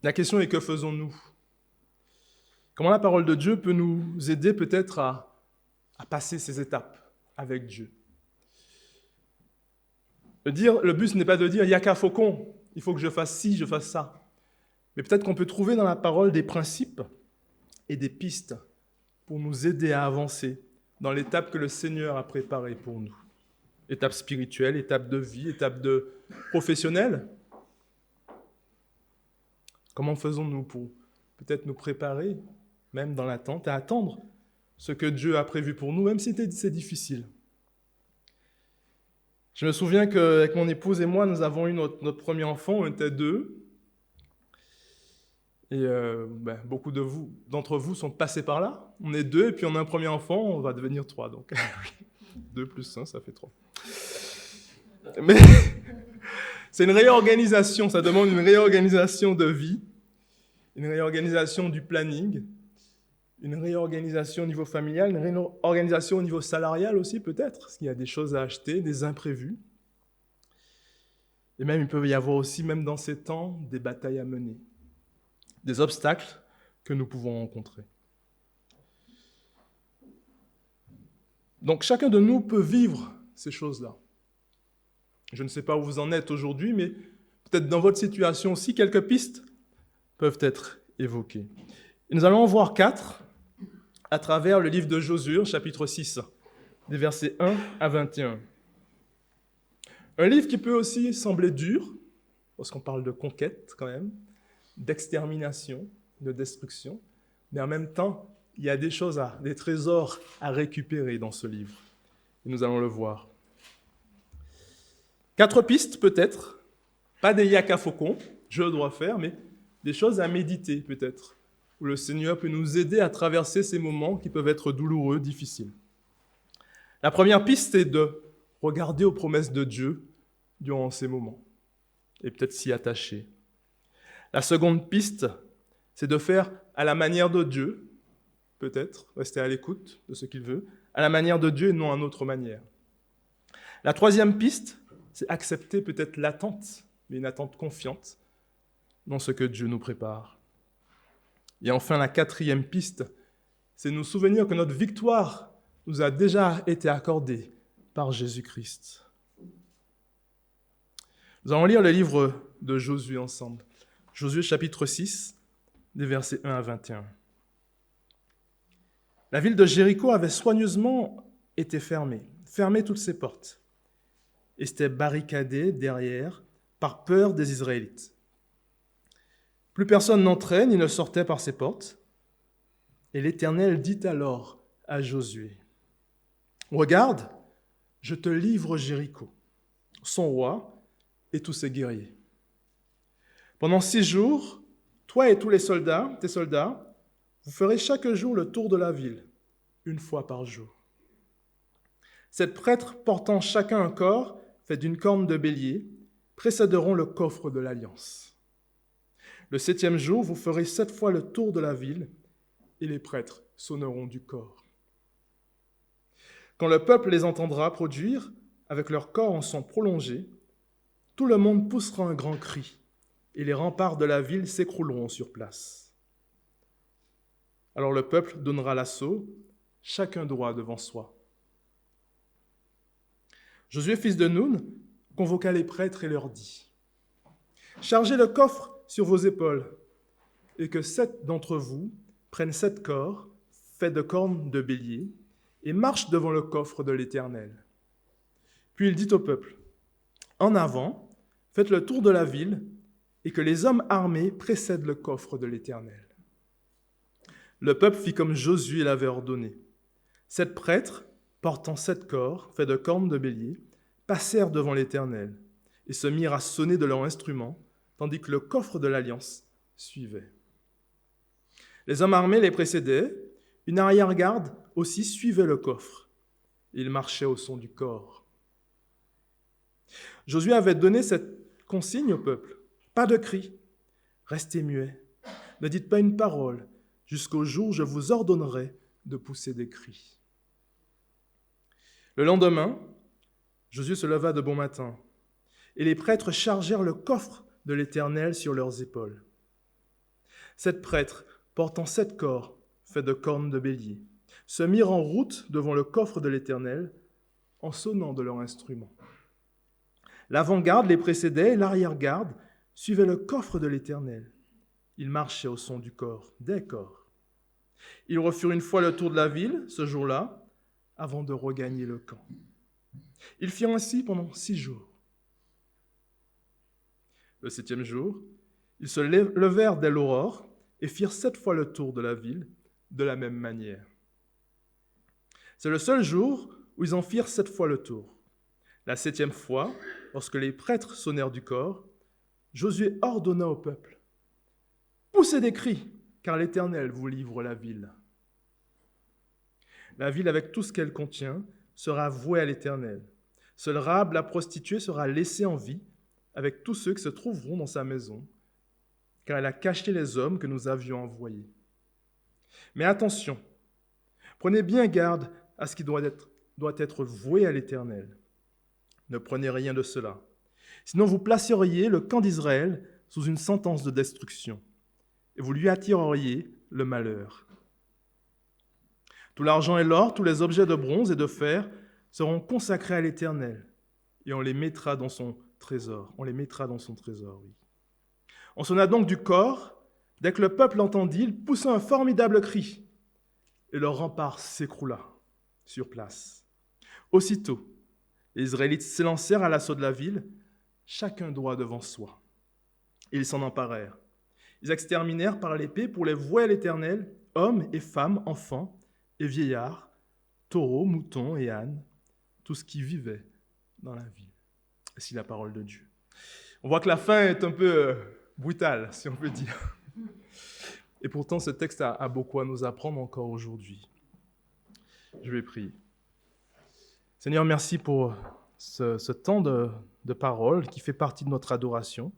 La question est, que faisons-nous? Comment la parole de Dieu peut nous aider peut-être à passer ces étapes avec Dieu? Le but, ce n'est pas de dire, il n'y a qu'un faucon, il faut que je fasse ci, je fasse ça. Mais peut-être qu'on peut trouver dans la parole des principes et des pistes pour nous aider à avancer dans l'étape que le Seigneur a préparée pour nous. Étape spirituelle, étape de vie, étape professionnelle. Comment faisons-nous pour peut-être nous préparer, même dans l'attente, à attendre ce que Dieu a prévu pour nous, même si c'est difficile? Je me souviens qu'avec mon épouse et moi, nous avons eu notre premier enfant, on était deux. Et beaucoup d'entre vous sont passés par là. On est deux, et puis on a un premier enfant, on va devenir trois. Donc 2 plus 1, ça fait 3. Mais c'est une réorganisation, ça demande une réorganisation de vie, une réorganisation du planning, une réorganisation au niveau familial, une réorganisation au niveau salarial aussi peut-être, parce qu'il y a des choses à acheter, des imprévus. Et même il peut y avoir aussi, même dans ces temps, des batailles à mener, des obstacles que nous pouvons rencontrer. Donc chacun de nous peut vivre ces choses-là. Je ne sais pas où vous en êtes aujourd'hui, mais peut-être dans votre situation aussi, quelques pistes peuvent être évoquées. Et nous allons en voir 4 à travers le livre de Josué, chapitre 6, des versets 1 à 21. Un livre qui peut aussi sembler dur, parce qu'on parle de conquête quand même, d'extermination, de destruction, mais en même temps, il y a des trésors à récupérer dans ce livre. Et nous allons le voir. 4 pistes peut-être, pas des yaka faucons, je dois faire, mais des choses à méditer peut-être, où le Seigneur peut nous aider à traverser ces moments qui peuvent être douloureux, difficiles. La première piste est de regarder aux promesses de Dieu durant ces moments, et peut-être s'y attacher. La seconde piste, c'est de faire à la manière de Dieu, peut-être, rester à l'écoute de ce qu'il veut, à la manière de Dieu et non à notre manière. La troisième piste, c'est accepter peut-être l'attente, mais une attente confiante dans ce que Dieu nous prépare. Et enfin, la quatrième piste, c'est nous souvenir que notre victoire nous a déjà été accordée par Jésus-Christ. Nous allons lire le livre de Josué ensemble. Josué chapitre 6, des versets 1 à 21. La ville de Jéricho avait soigneusement été fermée toutes ses portes, et s'était barricadée derrière par peur des Israélites. Plus personne n'entrait ni ne sortait par ces portes, et l'Éternel dit alors à Josué, « Regarde, je te livre Jéricho, son roi et tous ses guerriers. Pendant 6 jours, toi et tous tes soldats, vous ferez chaque jour le tour de la ville, 1 fois par jour. 7 prêtres portant chacun un corps fait d'une corne de bélier précéderont le coffre de l'Alliance. Le 7e jour, vous ferez 7 fois le tour de la ville, et les prêtres sonneront du corps. Quand le peuple les entendra produire, avec leur corps en son prolongé, tout le monde poussera un grand cri, et les remparts de la ville s'écrouleront sur place. Alors le peuple donnera l'assaut, chacun droit devant soi. Josué, fils de Nun, convoqua les prêtres et leur dit, « Chargez le coffre sur vos épaules, et que 7 d'entre vous prennent 7 corps, faits de cornes de bélier, et marchent devant le coffre de l'Éternel. » Puis il dit au peuple, « En avant, faites le tour de la ville, et que les hommes armés précèdent le coffre de l'Éternel. » Le peuple fit comme Josué l'avait ordonné. 7 prêtres, portant 7 corps, faits de cornes de bélier, passèrent devant l'Éternel, et se mirent à sonner de leurs instruments, tandis que le coffre de l'Alliance suivait. Les hommes armés les précédaient, une arrière-garde aussi suivait le coffre. Ils marchaient au son du corps. Josué avait donné cette consigne au peuple. Pas de cri, restez muets, ne dites pas une parole, jusqu'au jour où je vous ordonnerai de pousser des cris. Le lendemain, Josué se leva de bon matin, et les prêtres chargèrent le coffre de l'Éternel sur leurs épaules. 7 prêtres, portant 7 corps, faits de cornes de bélier, se mirent en route devant le coffre de l'Éternel, en sonnant de leurs instruments. L'avant-garde les précédait et l'arrière-garde suivait le coffre de l'Éternel. Ils marchaient au son du corps, des corps. Ils refirent une fois le tour de la ville, ce jour-là, avant de regagner le camp. Ils firent ainsi pendant 6 jours. Le 7e jour, ils se levèrent dès l'aurore et firent 7 fois le tour de la ville, de la même manière. C'est le seul jour où ils en firent 7 fois le tour. La 7e fois, lorsque les prêtres sonnèrent du corps, Josué ordonna au peuple : « Poussez des cris, car l'Éternel vous livre la ville. » La ville avec tout ce qu'elle contient sera vouée à l'Éternel. Seul Rahab, la prostituée, sera laissée en vie avec tous ceux qui se trouveront dans sa maison, car elle a caché les hommes que nous avions envoyés. Mais attention, prenez bien garde à ce qui doit être voué à l'Éternel. Ne prenez rien de cela, sinon vous placeriez le camp d'Israël sous une sentence de destruction, et vous lui attireriez le malheur. Tout l'argent et l'or, tous les objets de bronze et de fer seront consacrés à l'Éternel, et on les mettra dans son trésor. Oui. On sonna donc du corps. Dès que le peuple l'entendit, il poussa un formidable cri, et le rempart s'écroula sur place. Aussitôt, les Israélites s'élancèrent à l'assaut de la ville, chacun droit devant soi. Et ils s'en emparèrent. Ils exterminèrent par l'épée pour les vouer à l'Éternel, hommes et femmes, enfants et vieillards, taureaux, moutons et ânes, tout ce qui vivait dans la ville. Ainsi la parole de Dieu. On voit que la fin est un peu brutale, si on peut dire. Et pourtant, ce texte a beaucoup à nous apprendre encore aujourd'hui. Je vais prier. Seigneur, merci pour ce temps de parole qui fait partie de notre adoration.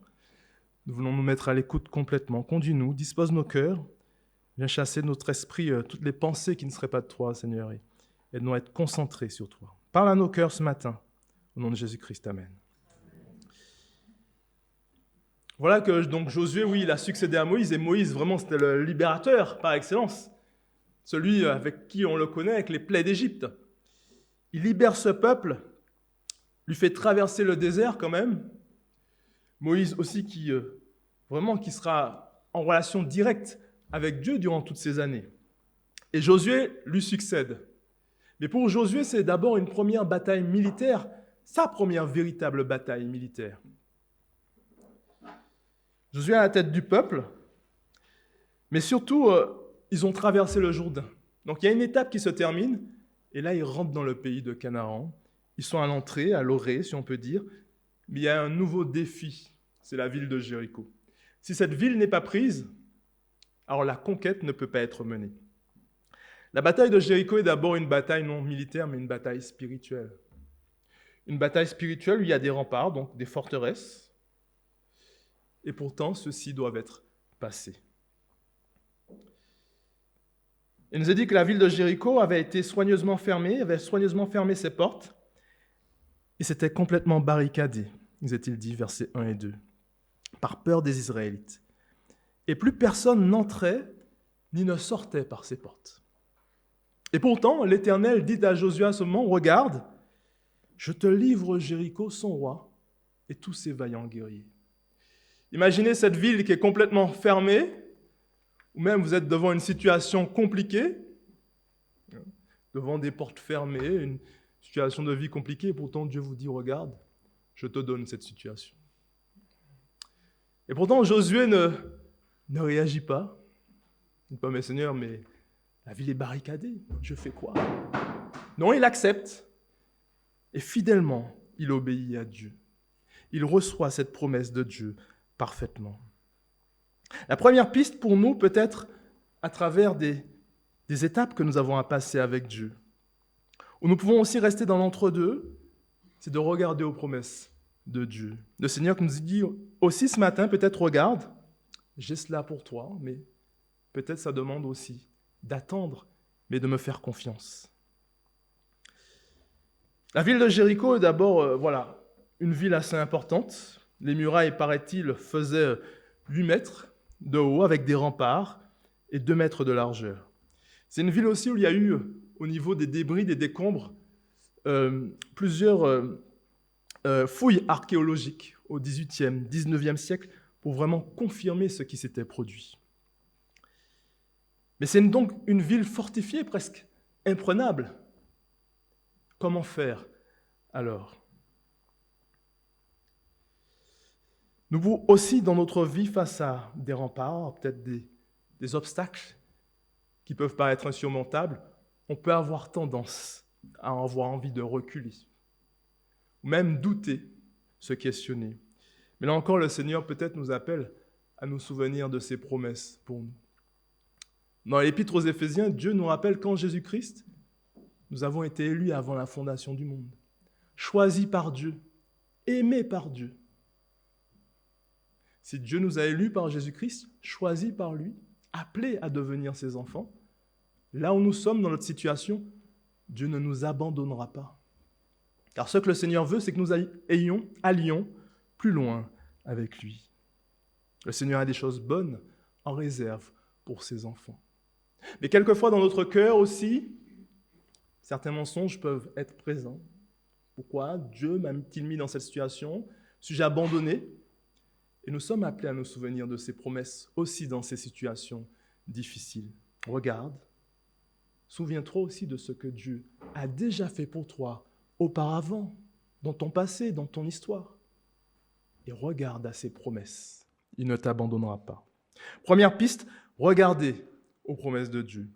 Nous voulons nous mettre à l'écoute complètement. Conduis-nous, dispose nos cœurs. Viens chasser de notre esprit toutes les pensées qui ne seraient pas de toi, Seigneur, et aide-nous à être concentrés sur toi. Parle à nos cœurs ce matin. Au nom de Jésus-Christ, amen. Voilà que donc Josué, oui, il a succédé à Moïse, et Moïse, vraiment, c'était le libérateur par excellence. Celui avec qui on le connaît, avec les plaies d'Égypte. Il libère ce peuple, lui fait traverser le désert quand même. Moïse aussi qui sera en relation directe avec Dieu durant toutes ces années. Et Josué lui succède. Mais pour Josué, c'est d'abord une première bataille militaire, sa première véritable bataille militaire. Josué est à la tête du peuple, mais surtout, ils ont traversé le Jourdain. Donc il y a une étape qui se termine, et là, ils rentrent dans le pays de Canaan. Ils sont à l'entrée, à l'orée, si on peut dire, mais il y a un nouveau défi, c'est la ville de Jéricho. Si cette ville n'est pas prise, alors la conquête ne peut pas être menée. La bataille de Jéricho est d'abord une bataille non militaire, mais une bataille spirituelle. Une bataille spirituelle où il y a des remparts, donc des forteresses, et pourtant, ceux-ci doivent être passés. Il nous a dit que la ville de Jéricho avait soigneusement fermé ses portes, et c'était complètement barricadé, nous est-il dit, versets 1 et 2, par peur des Israélites. Et plus personne n'entrait ni ne sortait par ces portes. Et pourtant, l'Éternel dit à Josué à ce moment, « Regarde, je te livre Jéricho, son roi, et tous ses vaillants guerriers. » Imaginez cette ville qui est complètement fermée, ou même vous êtes devant une situation compliquée, devant des portes fermées, une situation de vie compliquée, et pourtant Dieu vous dit, regarde, je te donne cette situation. Et pourtant Josué ne réagit pas. Il ne dit pas, mais Seigneur, mais la ville est barricadée, je fais quoi? Non, il accepte, et fidèlement, il obéit à Dieu. Il reçoit cette promesse de Dieu parfaitement. La première piste pour nous peut être à travers des étapes que nous avons à passer avec Dieu. Où nous pouvons aussi rester dans l'entre-deux, c'est de regarder aux promesses de Dieu. Le Seigneur qui nous dit aussi ce matin, peut-être regarde, j'ai cela pour toi, mais peut-être ça demande aussi d'attendre, mais de me faire confiance. La ville de Jéricho est d'abord, une ville assez importante. Les murailles, paraît-il, faisaient 8 mètres de haut avec des remparts et 2 mètres de largeur. C'est une ville aussi où il y a eu, au niveau des débris, des décombres, plusieurs fouilles archéologiques au XVIIIe, XIXe siècle pour vraiment confirmer ce qui s'était produit. Mais c'est donc une ville fortifiée, presque imprenable. Comment faire alors ? Nous aussi, dans notre vie, face à des remparts, peut-être des obstacles qui peuvent paraître insurmontables, on peut avoir tendance à avoir envie de reculer, ou même douter, se questionner. Mais là encore, le Seigneur peut-être nous appelle à nous souvenir de ses promesses pour nous. Dans l'Épître aux Éphésiens, Dieu nous rappelle qu'en Jésus-Christ, nous avons été élus avant la fondation du monde, choisis par Dieu, aimés par Dieu. Si Dieu nous a élus par Jésus-Christ, choisis par lui, appelés à devenir ses enfants, là où nous sommes dans notre situation, Dieu ne nous abandonnera pas. Car ce que le Seigneur veut, c'est que nous allions plus loin avec lui. Le Seigneur a des choses bonnes en réserve pour ses enfants. Mais quelquefois dans notre cœur aussi, certains mensonges peuvent être présents. Pourquoi Dieu m'a-t-il mis dans cette situation ? Suis-je abandonné ? Et nous sommes appelés à nous souvenir de ses promesses aussi dans ces situations difficiles. Regarde, souviens-toi aussi de ce que Dieu a déjà fait pour toi auparavant, dans ton passé, dans ton histoire. Et regarde à ses promesses. Il ne t'abandonnera pas. Première piste, regardez aux promesses de Dieu.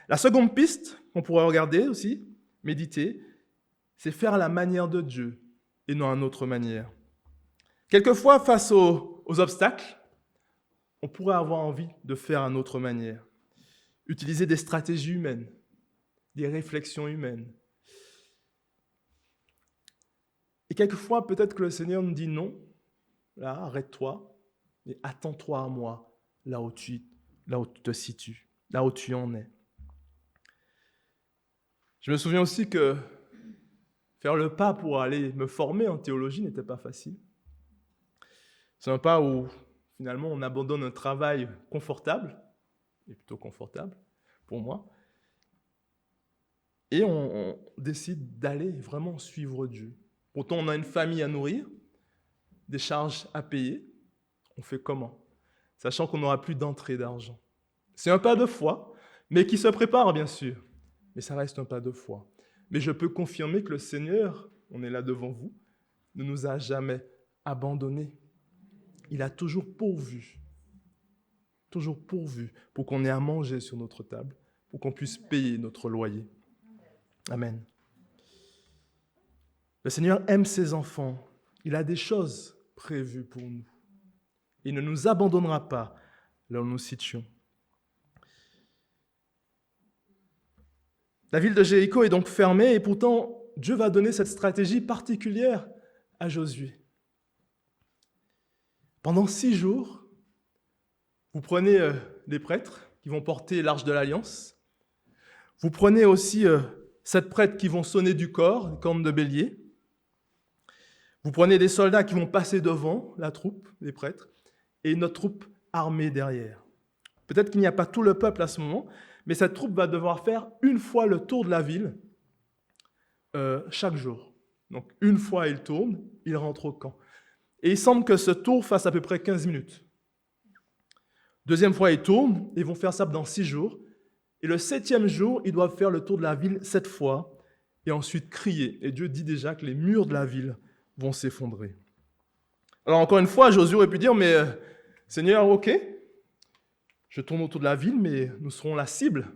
La seconde piste qu'on pourrait regarder aussi, méditer, c'est faire à la manière de Dieu et non à notre manière. Quelquefois, face aux obstacles, on pourrait avoir envie de faire à notre manière. Utiliser des stratégies humaines, des réflexions humaines. Et quelquefois, peut-être que le Seigneur nous dit non, là, arrête-toi, mais attends-toi à moi, là où tu te situes, là où tu en es. Je me souviens aussi que faire le pas pour aller me former en théologie n'était pas facile. C'est un pas où, finalement, on abandonne un travail confortable, et plutôt confortable pour moi, et on décide d'aller vraiment suivre Dieu. Pourtant, on a une famille à nourrir, des charges à payer. On fait comment ? Sachant qu'on n'aura plus d'entrée d'argent. C'est un pas de foi, mais qui se prépare, bien sûr. Mais ça reste un pas de foi. Mais je peux confirmer que le Seigneur, on est là devant vous, ne nous a jamais abandonnés. Il a toujours pourvu pour qu'on ait à manger sur notre table, pour qu'on puisse payer notre loyer. Amen. Le Seigneur aime ses enfants. Il a des choses prévues pour nous. Il ne nous abandonnera pas là où nous nous situons. La ville de Jéricho est donc fermée et pourtant Dieu va donner cette stratégie particulière à Josué. Pendant 6 jours, vous prenez les prêtres qui vont porter l'arche de l'Alliance. Vous prenez aussi 7 prêtres qui vont sonner du corps, des cornes de bélier. Vous prenez des soldats qui vont passer devant la troupe, les prêtres, et notre troupe armée derrière. Peut-être qu'il n'y a pas tout le peuple à ce moment, mais cette troupe va devoir faire une fois le tour de la ville chaque jour. Donc une fois il tourne, il rentre au camp. Et il semble que ce tour fasse à peu près 15 minutes. Deuxième fois, ils tournent, ils vont faire ça dans 6 jours. Et le 7e jour, ils doivent faire le tour de la ville 7 fois, et ensuite crier. Et Dieu dit déjà que les murs de la ville vont s'effondrer. Alors encore une fois, Josué aurait pu dire, mais Seigneur, ok, je tourne autour de la ville, mais nous serons la cible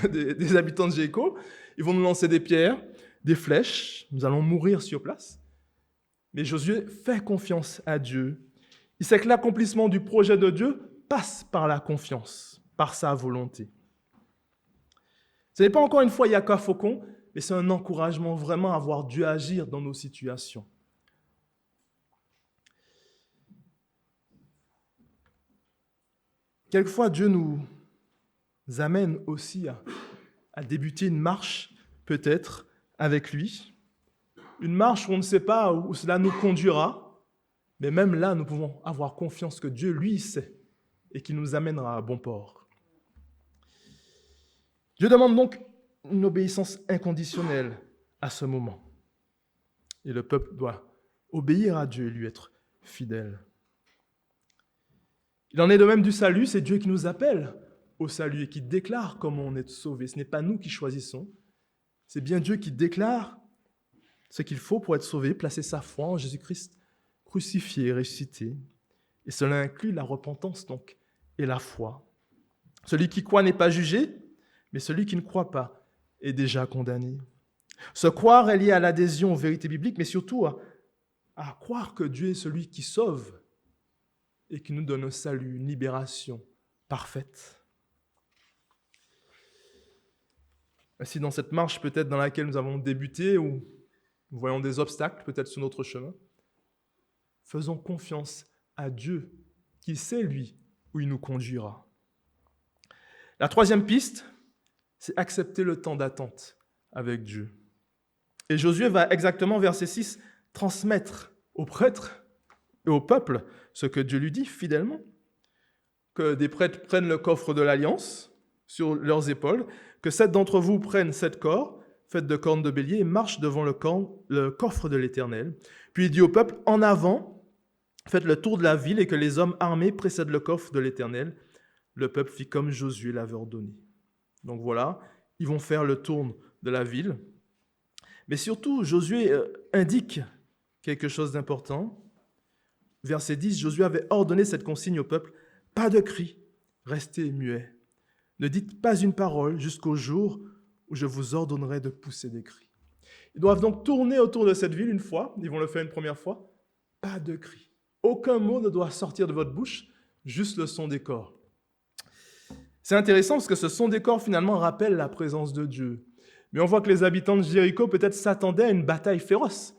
des habitants de Jéricho. Ils vont nous lancer des pierres, des flèches, nous allons mourir sur place. Mais Josué fait confiance à Dieu. Il sait que l'accomplissement du projet de Dieu passe par la confiance, par sa volonté. Ce n'est pas encore une fois Yaka Faucon, mais c'est un encouragement vraiment à voir Dieu agir dans nos situations. Quelquefois, Dieu nous amène aussi à débuter une marche, peut-être, avec lui. Une marche où on ne sait pas où cela nous conduira, mais même là, nous pouvons avoir confiance que Dieu, lui, sait et qui nous amènera à bon port. Dieu demande donc une obéissance inconditionnelle à ce moment. Et le peuple doit obéir à Dieu et lui être fidèle. Il en est de même du salut, c'est Dieu qui nous appelle au salut et qui déclare comment on est sauvé. Ce n'est pas nous qui choisissons, c'est bien Dieu qui déclare ce qu'il faut pour être sauvé, placer sa foi en Jésus-Christ crucifié et ressuscité. Et cela inclut la repentance donc et la foi. Celui qui croit n'est pas jugé, mais celui qui ne croit pas est déjà condamné. Se croire est lié à l'adhésion aux vérités bibliques, mais surtout à croire que Dieu est celui qui sauve et qui nous donne un salut, une libération parfaite. Ainsi, dans cette marche peut-être dans laquelle nous avons débuté, où nous voyons des obstacles peut-être sur notre chemin, faisons confiance à Dieu, qu'il sait, lui, où il nous conduira. La troisième piste, c'est accepter le temps d'attente avec Dieu. Et Josué va exactement, verset 6, transmettre aux prêtres et au peuple ce que Dieu lui dit fidèlement, que des prêtres prennent le coffre de l'Alliance sur leurs épaules, que 7 d'entre vous prennent 7 corps, faites de cornes de bélier, et marchent devant le coffre de l'Éternel. Puis il dit au peuple, en avant, faites le tour de la ville et que les hommes armés précèdent le coffre de l'Éternel. Le peuple fit comme Josué l'avait ordonné. Donc voilà, ils vont faire le tour de la ville. Mais surtout, Josué indique quelque chose d'important. Verset 10, Josué avait ordonné cette consigne au peuple, « Pas de cris, restez muets. Ne dites pas une parole jusqu'au jour où je vous ordonnerai de pousser des cris. » Ils doivent donc tourner autour de cette ville une fois, ils vont le faire une première fois, pas de cris. Aucun mot ne doit sortir de votre bouche, juste le son des corps. C'est intéressant parce que ce son des corps finalement rappelle la présence de Dieu. Mais on voit que les habitants de Jéricho peut-être s'attendaient à une bataille féroce.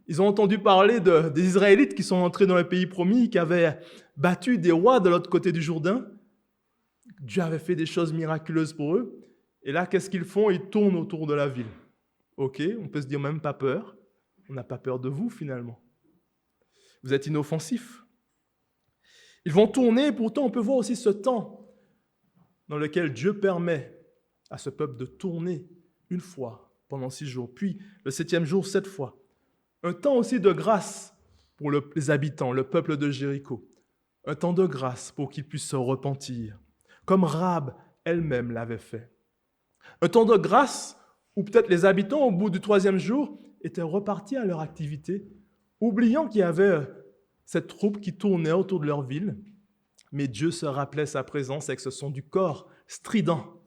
Ils ont entendu parler des Israélites qui sont entrés dans le pays promis, qui avaient battu des rois de l'autre côté du Jourdain. Dieu avait fait des choses miraculeuses pour eux. Et là, qu'est-ce qu'ils font? Ils tournent autour de la ville. Ok, on peut se dire même pas peur. On n'a pas peur de vous finalement. Vous êtes inoffensifs. Ils vont tourner, et pourtant on peut voir aussi ce temps dans lequel Dieu permet à ce peuple de tourner une fois pendant 6 jours, puis le 7e jour 7 fois. Un temps aussi de grâce pour les habitants, le peuple de Jéricho. Un temps de grâce pour qu'ils puissent se repentir, comme Rahab elle-même l'avait fait. Un temps de grâce où peut-être les habitants, au bout du 3e jour, étaient repartis à leur activité, oubliant qu'il y avait cette troupe qui tournait autour de leur ville. Mais Dieu se rappelait sa présence avec ce son du corps strident.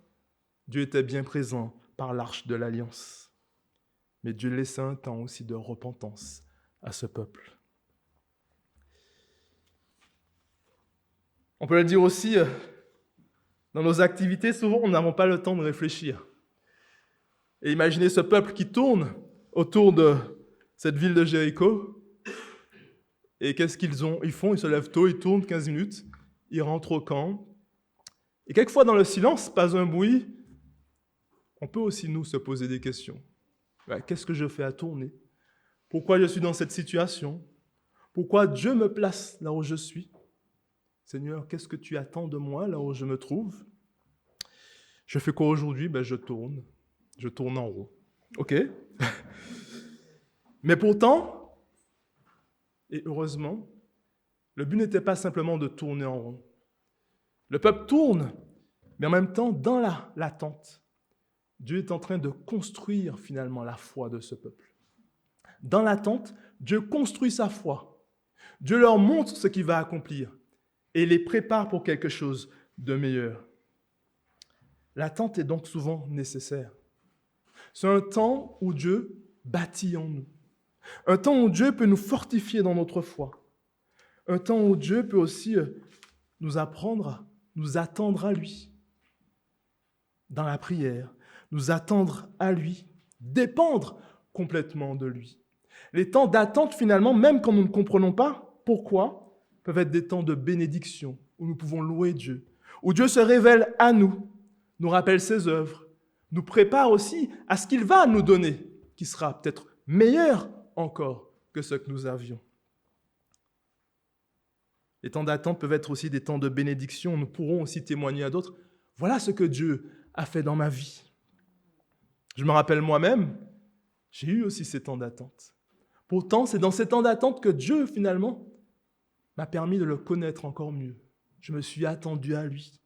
Dieu était bien présent par l'arche de l'Alliance. Mais Dieu laissait un temps aussi de repentance à ce peuple. On peut le dire aussi, dans nos activités, souvent, nous n'avons pas le temps de réfléchir. Et imaginez ce peuple qui tourne autour de cette ville de Jéricho. Et qu'est-ce qu'ils font? Ils se lèvent tôt, ils tournent 15 minutes, ils rentrent au camp. Et quelquefois, dans le silence, pas un bruit, on peut aussi, nous, se poser des questions. Qu'est-ce que je fais à tourner? Pourquoi je suis dans cette situation? Pourquoi Dieu me place là où je suis? Seigneur, qu'est-ce que tu attends de moi là où je me trouve? Je fais quoi aujourd'hui? Je tourne en rond. Ok? Mais pourtant, et heureusement, le but n'était pas simplement de tourner en rond. Le peuple tourne, mais en même temps, dans l'attente, Dieu est en train de construire finalement la foi de ce peuple. Dans l'attente, Dieu construit sa foi. Dieu leur montre ce qu'il va accomplir et les prépare pour quelque chose de meilleur. L'attente est donc souvent nécessaire. C'est un temps où Dieu bâtit en nous. Un temps où Dieu peut nous fortifier dans notre foi. Un temps où Dieu peut aussi nous apprendre à nous attendre à lui. Dans la prière, nous attendre à lui, dépendre complètement de lui. Les temps d'attente, finalement, même quand nous ne comprenons pas pourquoi, peuvent être des temps de bénédiction, où nous pouvons louer Dieu, où Dieu se révèle à nous, nous rappelle ses œuvres, nous prépare aussi à ce qu'il va nous donner, qui sera peut-être meilleur encore que ce que nous avions. Les temps d'attente peuvent être aussi des temps de bénédiction. Nous pourrons aussi témoigner à d'autres. Voilà ce que Dieu a fait dans ma vie. Je me rappelle moi-même, j'ai eu aussi ces temps d'attente. Pourtant, c'est dans ces temps d'attente que Dieu, finalement, m'a permis de le connaître encore mieux. Je me suis attendu à lui.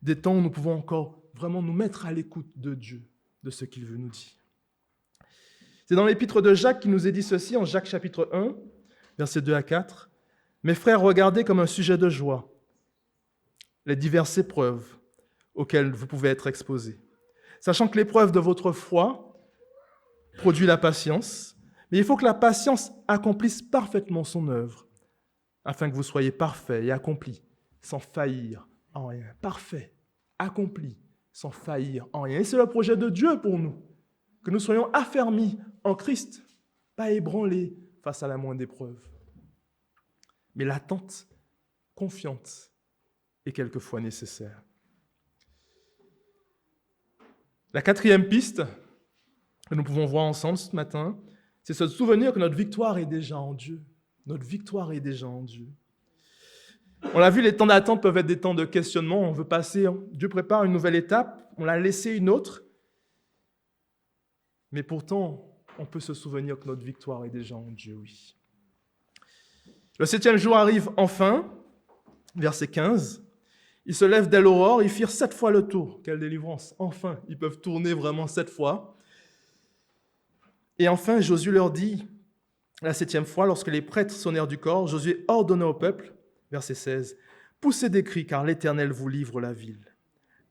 Des temps où nous pouvons encore vraiment nous mettre à l'écoute de Dieu, de ce qu'il veut nous dire. C'est dans l'épître de Jacques qu'il nous est dit ceci, en Jacques chapitre 1, versets 2 à 4. « Mes frères, regardez comme un sujet de joie les diverses épreuves auxquelles vous pouvez être exposés, sachant que l'épreuve de votre foi produit la patience, mais il faut que la patience accomplisse parfaitement son œuvre, afin que vous soyez parfaits et accomplis, sans faillir en rien. » Parfait, accompli, sans faillir en rien. Et c'est le projet de Dieu pour nous, que nous soyons affermis en Christ, pas ébranlés face à la moindre épreuve. Mais l'attente confiante est quelquefois nécessaire. La quatrième piste que nous pouvons voir ensemble ce matin, c'est se souvenir que notre victoire est déjà en Dieu. Notre victoire est déjà en Dieu. On l'a vu, les temps d'attente peuvent être des temps de questionnement. On veut passer, Dieu prépare une nouvelle étape, on l'a laissé une autre. Mais pourtant, on peut se souvenir que notre victoire est déjà en Dieu, oui. Le 7e jour arrive enfin, verset 15. Ils se lèvent dès l'aurore, ils firent 7 fois le tour. Quelle délivrance! Enfin, ils peuvent tourner vraiment 7 fois. Et enfin, Josué leur dit, la 7e fois, lorsque les prêtres sonnèrent du corps, Josué ordonna au peuple, verset 16, « Poussez des cris, car l'Éternel vous livre la ville.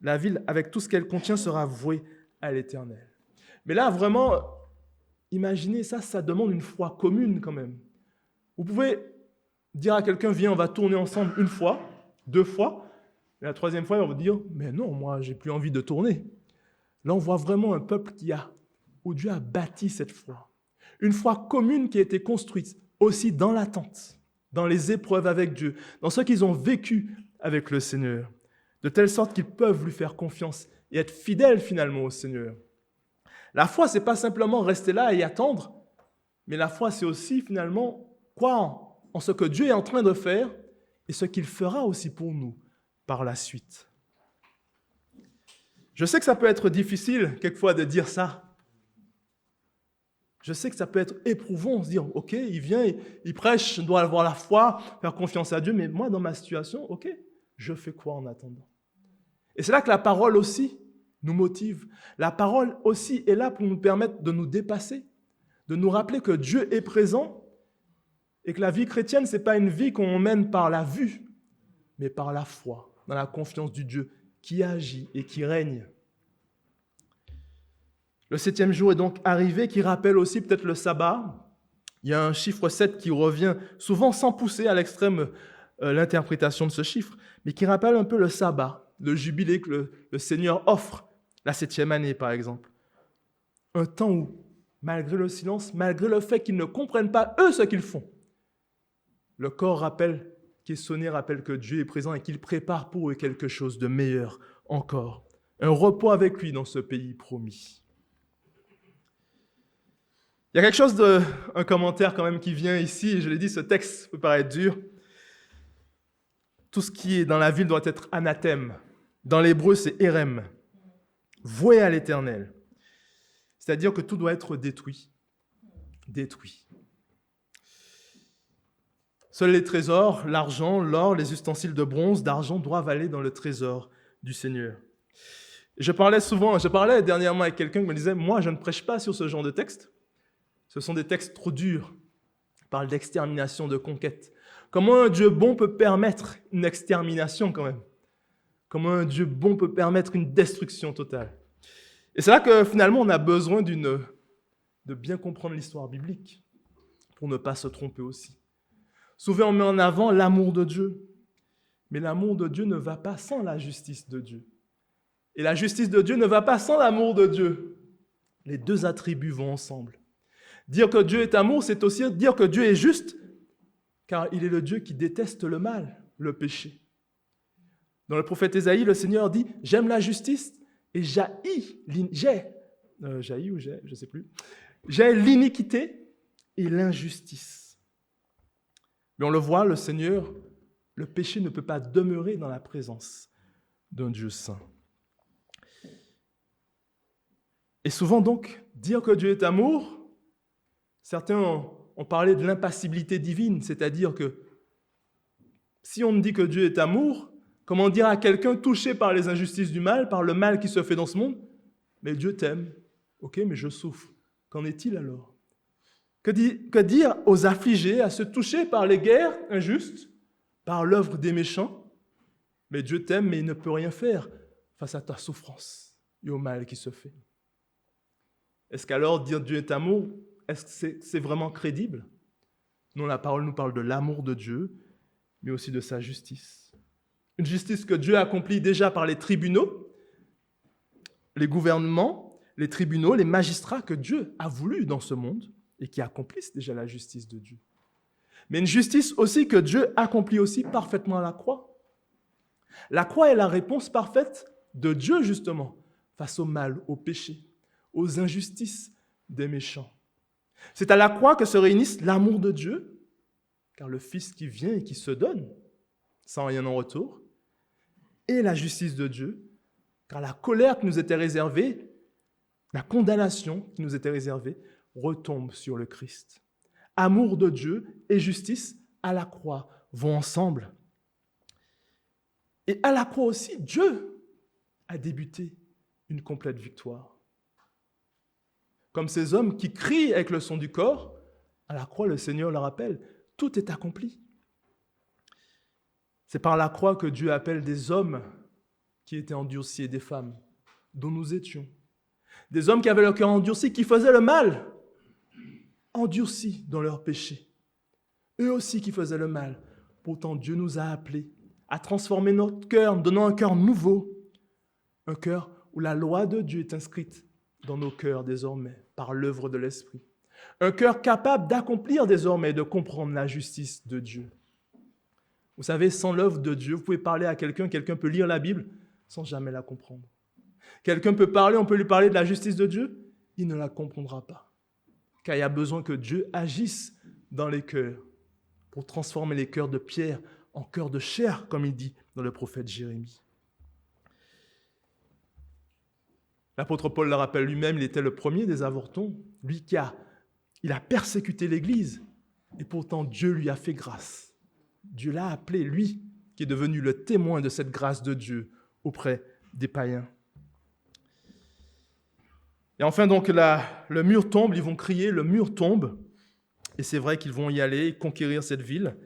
La ville, avec tout ce qu'elle contient, sera vouée à l'Éternel. » Mais là, vraiment, imaginez ça, ça demande une foi commune quand même. Vous pouvez dire à quelqu'un, viens, on va tourner ensemble 1 fois, 2 fois, et la 3e fois, il va vous dire, mais non, moi, j'ai plus envie de tourner. Là, on voit vraiment un peuple où Dieu a bâti cette foi. Une foi commune qui a été construite aussi dans l'attente, dans les épreuves avec Dieu, dans ce qu'ils ont vécu avec le Seigneur, de telle sorte qu'ils peuvent lui faire confiance et être fidèles finalement au Seigneur. La foi, ce n'est pas simplement rester là et attendre, mais la foi, c'est aussi finalement croire en ce que Dieu est en train de faire et ce qu'il fera aussi pour nous par la suite. Je sais que ça peut être difficile quelquefois de dire ça. Je sais que ça peut être éprouvant, se dire, ok, il vient, il prêche, je dois avoir la foi, faire confiance à Dieu, mais moi, dans ma situation, ok, je fais quoi en attendant? Et c'est là que la parole aussi nous motive. La parole aussi est là pour nous permettre de nous dépasser, de nous rappeler que Dieu est présent et que la vie chrétienne, ce n'est pas une vie qu'on mène par la vue, mais par la foi, dans la confiance du Dieu qui agit et qui règne. Le 7e jour est donc arrivé, qui rappelle aussi peut-être le sabbat. Il y a un chiffre 7 qui revient souvent sans pousser à l'extrême l'interprétation de ce chiffre, mais qui rappelle un peu le sabbat, le jubilé que le Seigneur offre, la 7e année par exemple. Un temps où, malgré le silence, malgré le fait qu'ils ne comprennent pas eux ce qu'ils font, le corps qui est sonné rappelle que Dieu est présent et qu'il prépare pour eux quelque chose de meilleur encore. Un repos avec lui dans ce pays promis. Il y a quelque chose un commentaire quand même qui vient ici, et je l'ai dit, ce texte peut paraître dur. Tout ce qui est dans la ville doit être anathème. Dans l'hébreu, c'est érem, voué à l'Éternel. C'est-à-dire que tout doit être détruit. Détruit. Seuls les trésors, l'argent, l'or, les ustensiles de bronze, d'argent doivent aller dans le trésor du Seigneur. Je parlais dernièrement avec quelqu'un qui me disait, moi je ne prêche pas sur ce genre de texte. Ce sont des textes trop durs. On parle d'extermination, de conquête. Comment un Dieu bon peut permettre une extermination quand même? Comment un Dieu bon peut permettre une destruction totale? Et c'est là que finalement on a besoin de bien comprendre l'histoire biblique pour ne pas se tromper aussi. Souvent on met en avant l'amour de Dieu. Mais l'amour de Dieu ne va pas sans la justice de Dieu. Et la justice de Dieu ne va pas sans l'amour de Dieu. Les deux attributs vont ensemble. Dire que Dieu est amour, c'est aussi dire que Dieu est juste, car il est le Dieu qui déteste le mal, le péché. Dans le prophète Ésaïe, le Seigneur dit « J'aime la justice et j'ai l'iniquité et l'injustice. » Mais on le voit, le Seigneur Le péché ne peut pas demeurer dans la présence d'un Dieu saint. Et souvent donc, dire que Dieu est amour, certains ont parlé de l'impassibilité divine, c'est-à-dire que si on me dit que Dieu est amour, comment dire à quelqu'un touché par les injustices du mal, par le mal qui se fait dans ce monde, mais Dieu t'aime, ok, mais je souffre. Qu'en est-il alors ? Que dire aux affligés, à ceux touchés par les guerres injustes, par l'œuvre des méchants ? Mais Dieu t'aime, mais il ne peut rien faire face à ta souffrance et au mal qui se fait. Est-ce qu'alors dire Dieu est amour, est-ce que c'est vraiment crédible ? Non, la parole nous parle de l'amour de Dieu, mais aussi de sa justice. Une justice que Dieu accomplit déjà par les tribunaux, les gouvernements, les tribunaux, les magistrats que Dieu a voulu dans ce monde et qui accomplissent déjà la justice de Dieu. Mais une justice aussi que Dieu accomplit aussi parfaitement à la croix. La croix est la réponse parfaite de Dieu justement face au mal, au péché, aux injustices des méchants. C'est à la croix que se réunissent l'amour de Dieu, car le Fils qui vient et qui se donne sans rien en retour, et la justice de Dieu, car la colère qui nous était réservée, la condamnation qui nous était réservée, retombe sur le Christ. Amour de Dieu et justice à la croix vont ensemble. Et à la croix aussi, Dieu a débuté une complète victoire. Comme ces hommes qui crient avec le son du corps, à la croix, le Seigneur leur rappelle, tout est accompli. C'est par la croix que Dieu appelle des hommes qui étaient endurcis et des femmes, dont nous étions. Des hommes qui avaient le cœur endurci, qui faisaient le mal, endurcis dans leur péché. Eux aussi qui faisaient le mal. Pourtant, Dieu nous a appelés à transformer notre cœur, en donnant un cœur nouveau, un cœur où la loi de Dieu est inscrite dans nos cœurs désormais, par l'œuvre de l'Esprit. Un cœur capable d'accomplir désormais, de comprendre la justice de Dieu. Vous savez, sans l'œuvre de Dieu, vous pouvez parler à quelqu'un peut lire la Bible sans jamais la comprendre. Quelqu'un peut parler, on peut lui parler de la justice de Dieu, il ne la comprendra pas. Car il y a besoin que Dieu agisse dans les cœurs pour transformer les cœurs de pierre en cœurs de chair, comme il dit dans le prophète Jérémie. L'apôtre Paul le rappelle lui-même, il était le premier des avortons, lui il a persécuté l'Église, et pourtant Dieu lui a fait grâce. Dieu l'a appelé, lui, qui est devenu le témoin de cette grâce de Dieu auprès des païens. Et enfin, donc, le mur tombe, ils vont crier, le mur tombe, et c'est vrai qu'ils vont y aller, conquérir cette ville,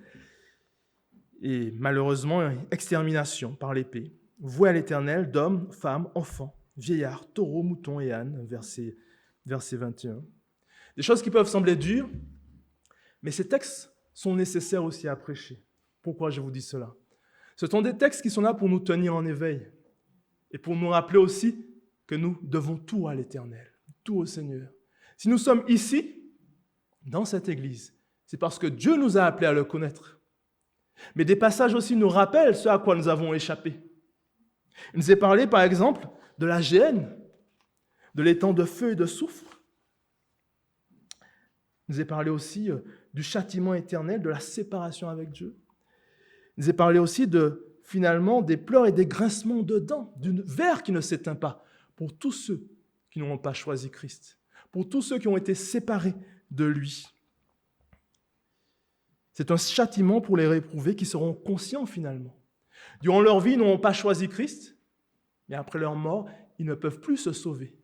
et malheureusement, extermination par l'épée, vouée à l'Éternel d'hommes, femmes, enfants, vieillards, taureaux, moutons et ânes, verset 21. Des choses qui peuvent sembler dures, mais ces textes sont nécessaires aussi à prêcher. Pourquoi je vous dis cela ? Ce sont des textes qui sont là pour nous tenir en éveil et pour nous rappeler aussi que nous devons tout à l'Éternel, tout au Seigneur. Si nous sommes ici, dans cette Église, c'est parce que Dieu nous a appelés à le connaître. Mais des passages aussi nous rappellent ce à quoi nous avons échappé. Il nous est parlé, par exemple, de la géhenne, de l'étang de feu et de soufre. Il nous est parlé aussi du châtiment éternel, de la séparation avec Dieu. Il nous est parlé aussi finalement des pleurs et des grincements de dents, d'une verre qui ne s'éteint pas, pour tous ceux qui n'ont pas choisi Christ, pour tous ceux qui ont été séparés de lui. C'est un châtiment pour les réprouvés qui seront conscients finalement. Durant leur vie, ils n'ont pas choisi Christ, mais après leur mort, ils ne peuvent plus se sauver.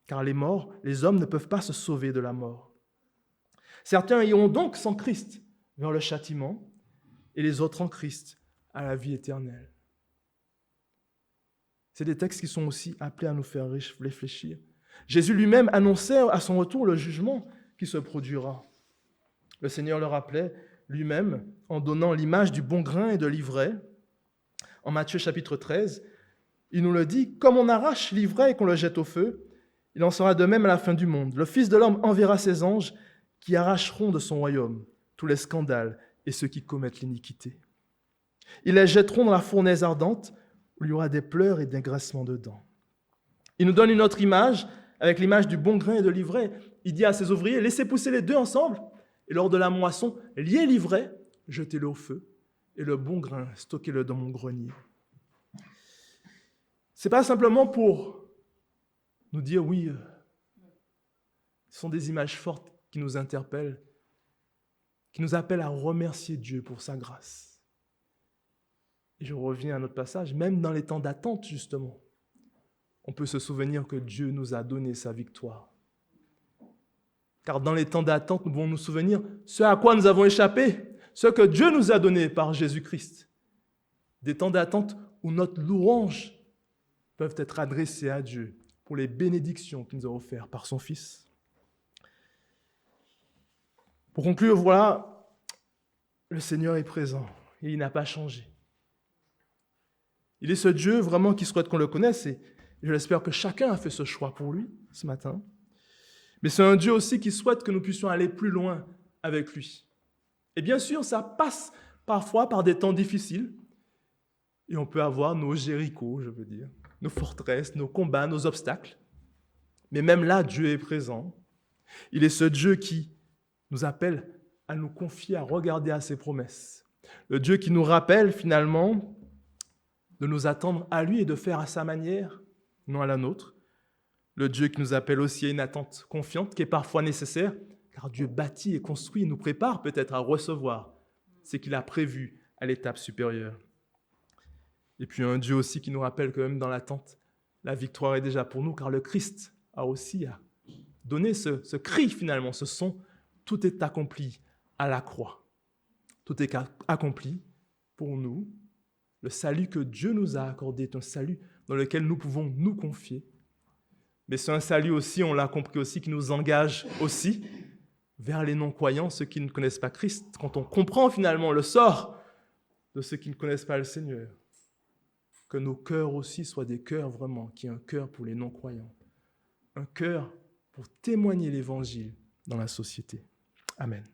Car les hommes ne peuvent pas se sauver de la mort. Certains iront donc sans Christ vers le châtiment, et les autres en Christ à la vie éternelle. C'est des textes qui sont aussi appelés à nous faire réfléchir. Jésus lui-même annonçait à son retour le jugement qui se produira. Le Seigneur le rappelait lui-même en donnant l'image du bon grain et de l'ivraie. En Matthieu chapitre 13, il nous le dit, « Comme on arrache l'ivraie et qu'on le jette au feu, il en sera de même à la fin du monde. Le Fils de l'homme enverra ses anges qui arracheront de son royaume tous les scandales et ceux qui commettent l'iniquité. Ils les jetteront dans la fournaise ardente où il y aura des pleurs et des grincements de dents. » Il nous donne une autre image, avec l'image du bon grain et de l'ivraie. Il dit à ses ouvriers, laissez pousser les deux ensemble, et lors de la moisson, liez l'ivraie, jetez-le au feu, et le bon grain, stockez-le dans mon grenier. Ce n'est pas simplement pour nous dire oui, ce sont des images fortes qui nous interpellent, qui nous appellent à remercier Dieu pour sa grâce. Et je reviens à notre passage, même dans les temps d'attente, justement, on peut se souvenir que Dieu nous a donné sa victoire. Car dans les temps d'attente, nous pouvons nous souvenir ce à quoi nous avons échappé, ce que Dieu nous a donné par Jésus-Christ. Des temps d'attente où notre louange peuvent être adressées à Dieu pour les bénédictions qu'il nous a offertes par son Fils. Pour conclure, voilà, le Seigneur est présent et il n'a pas changé. Il est ce Dieu vraiment qui souhaite qu'on le connaisse et je l'espère que chacun a fait ce choix pour lui ce matin. Mais c'est un Dieu aussi qui souhaite que nous puissions aller plus loin avec lui. Et bien sûr, ça passe parfois par des temps difficiles et on peut avoir nos Jéricho, je veux dire, nos forteresses, nos combats, nos obstacles. Mais même là, Dieu est présent. Il est ce Dieu qui nous appelle à nous confier, à regarder à ses promesses. Le Dieu qui nous rappelle finalement de nous attendre à lui et de faire à sa manière, non à la nôtre. Le Dieu qui nous appelle aussi à une attente confiante qui est parfois nécessaire, car Dieu bâtit et construit et nous prépare peut-être à recevoir ce qu'il a prévu à l'étape supérieure. Et puis un Dieu aussi qui nous rappelle que même dans l'attente, la victoire est déjà pour nous, car le Christ a aussi donné ce cri finalement, ce son, tout est accompli à la croix. Tout est accompli pour nous. Le salut que Dieu nous a accordé est un salut dans lequel nous pouvons nous confier. Mais c'est un salut aussi, on l'a compris aussi, qui nous engage aussi vers les non-croyants, ceux qui ne connaissent pas Christ. Quand on comprend finalement le sort de ceux qui ne connaissent pas le Seigneur, que nos cœurs aussi soient des cœurs vraiment, qui est un cœur pour les non-croyants. Un cœur pour témoigner l'Évangile dans la société. Amen.